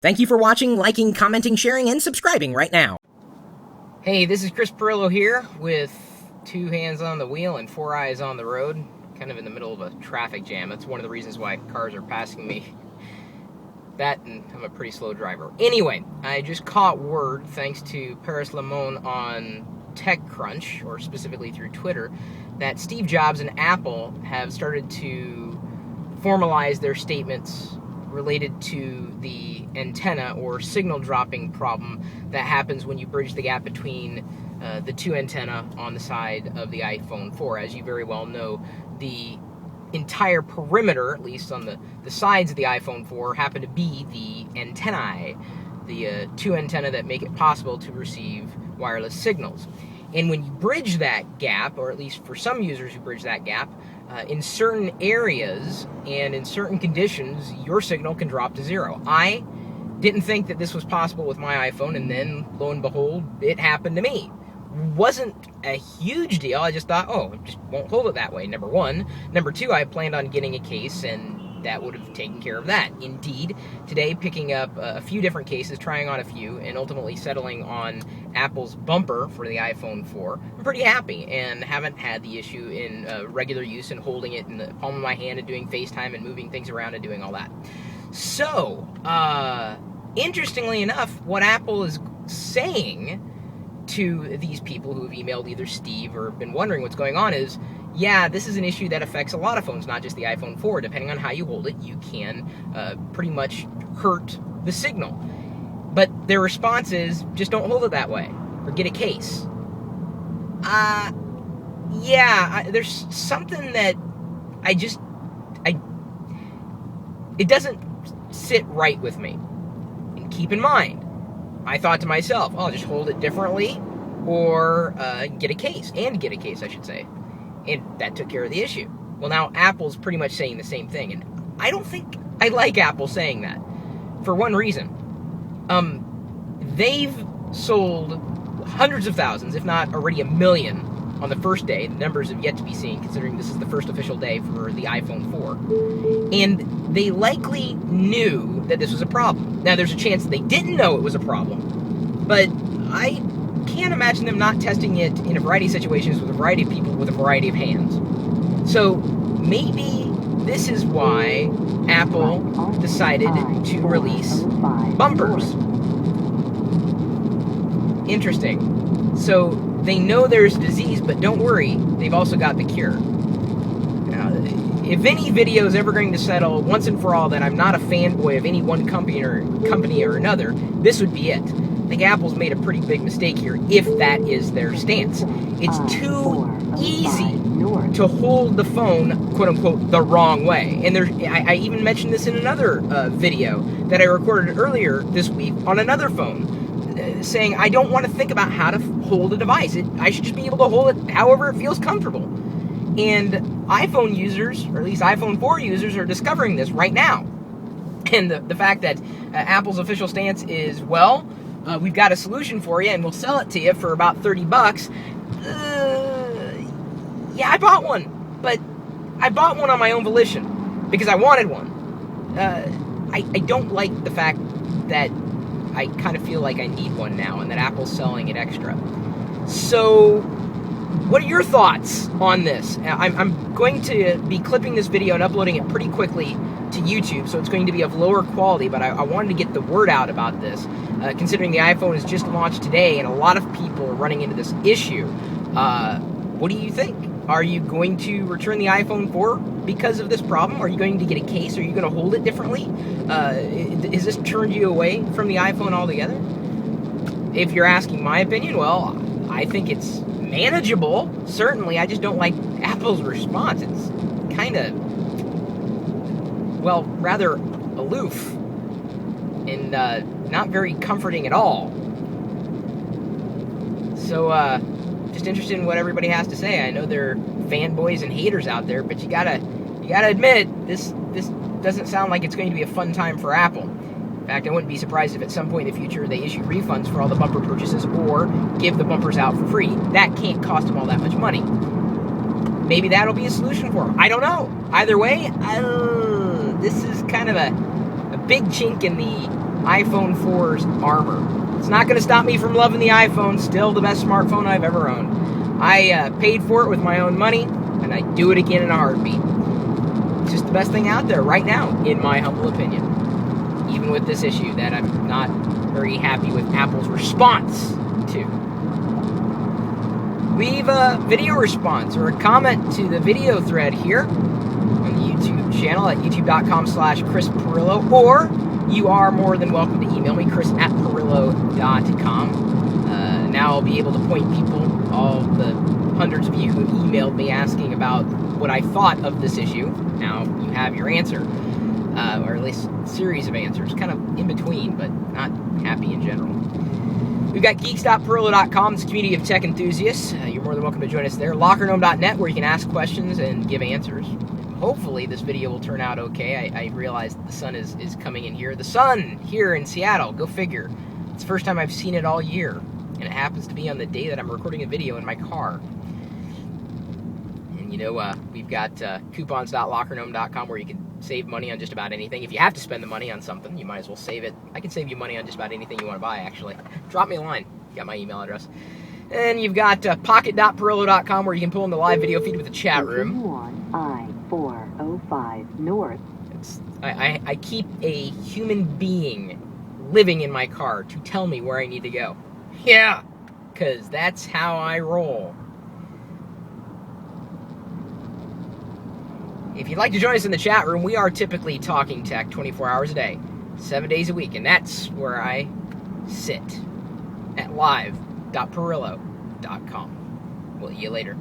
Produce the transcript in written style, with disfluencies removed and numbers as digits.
Thank you for watching, liking, commenting, sharing, and subscribing right now. Hey, this is Chris Pirillo here with 2 hands on the wheel and 4 eyes on the road, kind of in the middle of a traffic jam. That's one of the reasons why cars are passing me. That, and I'm a pretty slow driver. Anyway, I just caught word, thanks to Paris Limon on TechCrunch, or specifically through Twitter, that Steve Jobs and Apple have started to formalize their statements related to the antenna or signal dropping problem that happens when you bridge the gap between the 2 antenna on the side of the iPhone 4. As you very well know, the entire perimeter, at least on the sides of the iPhone 4, happen to be the antennae, the 2 antenna that make it possible to receive wireless signals. And when you bridge that gap, or at least for some users who bridge that gap, in certain areas and in certain conditions, your signal can drop to 0. I didn't think that this was possible with my iPhone, and then, lo and behold, it happened to me. Wasn't a huge deal. I just thought, oh, it just won't hold it that way, number one. Number two, I planned on getting a case, and that would have taken care of that. Indeed, today, picking up a few different cases, trying on a few, and ultimately settling on Apple's bumper for the iPhone 4. I'm pretty happy, and haven't had the issue in regular use and holding it in the palm of my hand and doing FaceTime and moving things around and doing all that. So, interestingly enough, what Apple is saying to these people who have emailed either Steve or been wondering what's going on is, yeah, this is an issue that affects a lot of phones, not just the iPhone 4. Depending on how you hold it, you can pretty much hurt the signal. But their response is, just don't hold it that way, or get a case. There's something that it doesn't sit right with me. And keep in mind, I thought to myself, I'll just hold it differently, or get a case, I should say. And that took care of the issue. Well, now Apple's pretty much saying the same thing, and I don't think I like Apple saying that, for one reason. They've sold hundreds of thousands, if not already 1 million, on the first day. The numbers have yet to be seen, considering this is the first official day for the iPhone 4. And they likely knew that this was a problem. Now, there's a chance that they didn't know it was a problem, but I can't imagine them not testing it in a variety of situations with a variety of people with a variety of hands. So maybe this is why Apple decided to release bumpers. Interesting. So they know there's disease, but don't worry, they've also got the cure. Now, if any video is ever going to settle once and for all that I'm not a fanboy of any one company or another, this would be it. I think Apple's made a pretty big mistake here, if that is their stance. It's too easy to hold the phone, quote-unquote, the wrong way. And I even mentioned this in another video that I recorded earlier this week on another phone, saying I don't want to think about how to hold a device. I should just be able to hold it however it feels comfortable. And iPhone users, or at least iPhone 4 users, are discovering this right now. And the fact that Apple's official stance is, well, we've got a solution for you, and we'll sell it to you for about $30. Yeah, I bought one, but I bought one on my own volition because I wanted one. I don't like the fact that I kind of feel like I need one now, and that Apple's selling it extra. So, what are your thoughts on this? I'm going to be clipping this video and uploading it pretty quickly to YouTube, so it's going to be of lower quality, but I wanted to get the word out about this, considering the iPhone is just launched today, and a lot of people are running into this issue. What do you think? Are you going to return the iPhone 4 because of this problem? Are you going to get a case? Are you going to hold it differently? Has this turned you away from the iPhone altogether? If you're asking my opinion, well, I think it's manageable, certainly. I just don't like Apple's response. It's kind of, well, rather aloof and not very comforting at all. So, just interested in what everybody has to say. I know there are fanboys and haters out there, but you gotta admit, this doesn't sound like it's going to be a fun time for Apple. In fact, I wouldn't be surprised if at some point in the future they issue refunds for all the bumper purchases or give the bumpers out for free. That can't cost them all that much money. Maybe that'll be a solution for them. I don't know. Either way, this is kind of a big chink in the iPhone 4's armor. It's not going to stop me from loving the iPhone. Still the best smartphone I've ever owned. I paid for it with my own money, and I'd do it again in a heartbeat. It's just the best thing out there right now, in my humble opinion. Even with this issue that I'm not very happy with Apple's response to. Leave a video response or a comment to the video thread here on the YouTube channel at youtube.com/Chris Pirillo, or you are more than welcome to email me, chris@pirillo.com. Now I'll be able to point people, all the hundreds of you who have emailed me asking about what I thought of this issue. Now you have your answer, or at least a series of answers, kind of in between, but not happy in general. We've got geeks.pirillo.com, it's a community of tech enthusiasts. You're more than welcome to join us there. Lockergnome.net, where you can ask questions and give answers. Hopefully this video will turn out okay. I realize the sun is coming in here. The sun here in Seattle, go figure. It's the first time I've seen it all year, and it happens to be on the day that I'm recording a video in my car. And you know, we've got coupons.lockergnome.com, where you can save money on just about anything. If you have to spend the money on something, you might as well save it. I can save you money on just about anything you want to buy, actually. Drop me a line. You got my email address. And you've got pocket.pirillo.com, where you can pull in the live video feed with the chat room. I-405 North. I keep a human being living in my car to tell me where I need to go. Yeah, because that's how I roll. If you'd like to join us in the chat room, we are typically talking tech 24 hours a day, 7 days a week, and that's where I sit at live.pirillo.com. We'll see you later.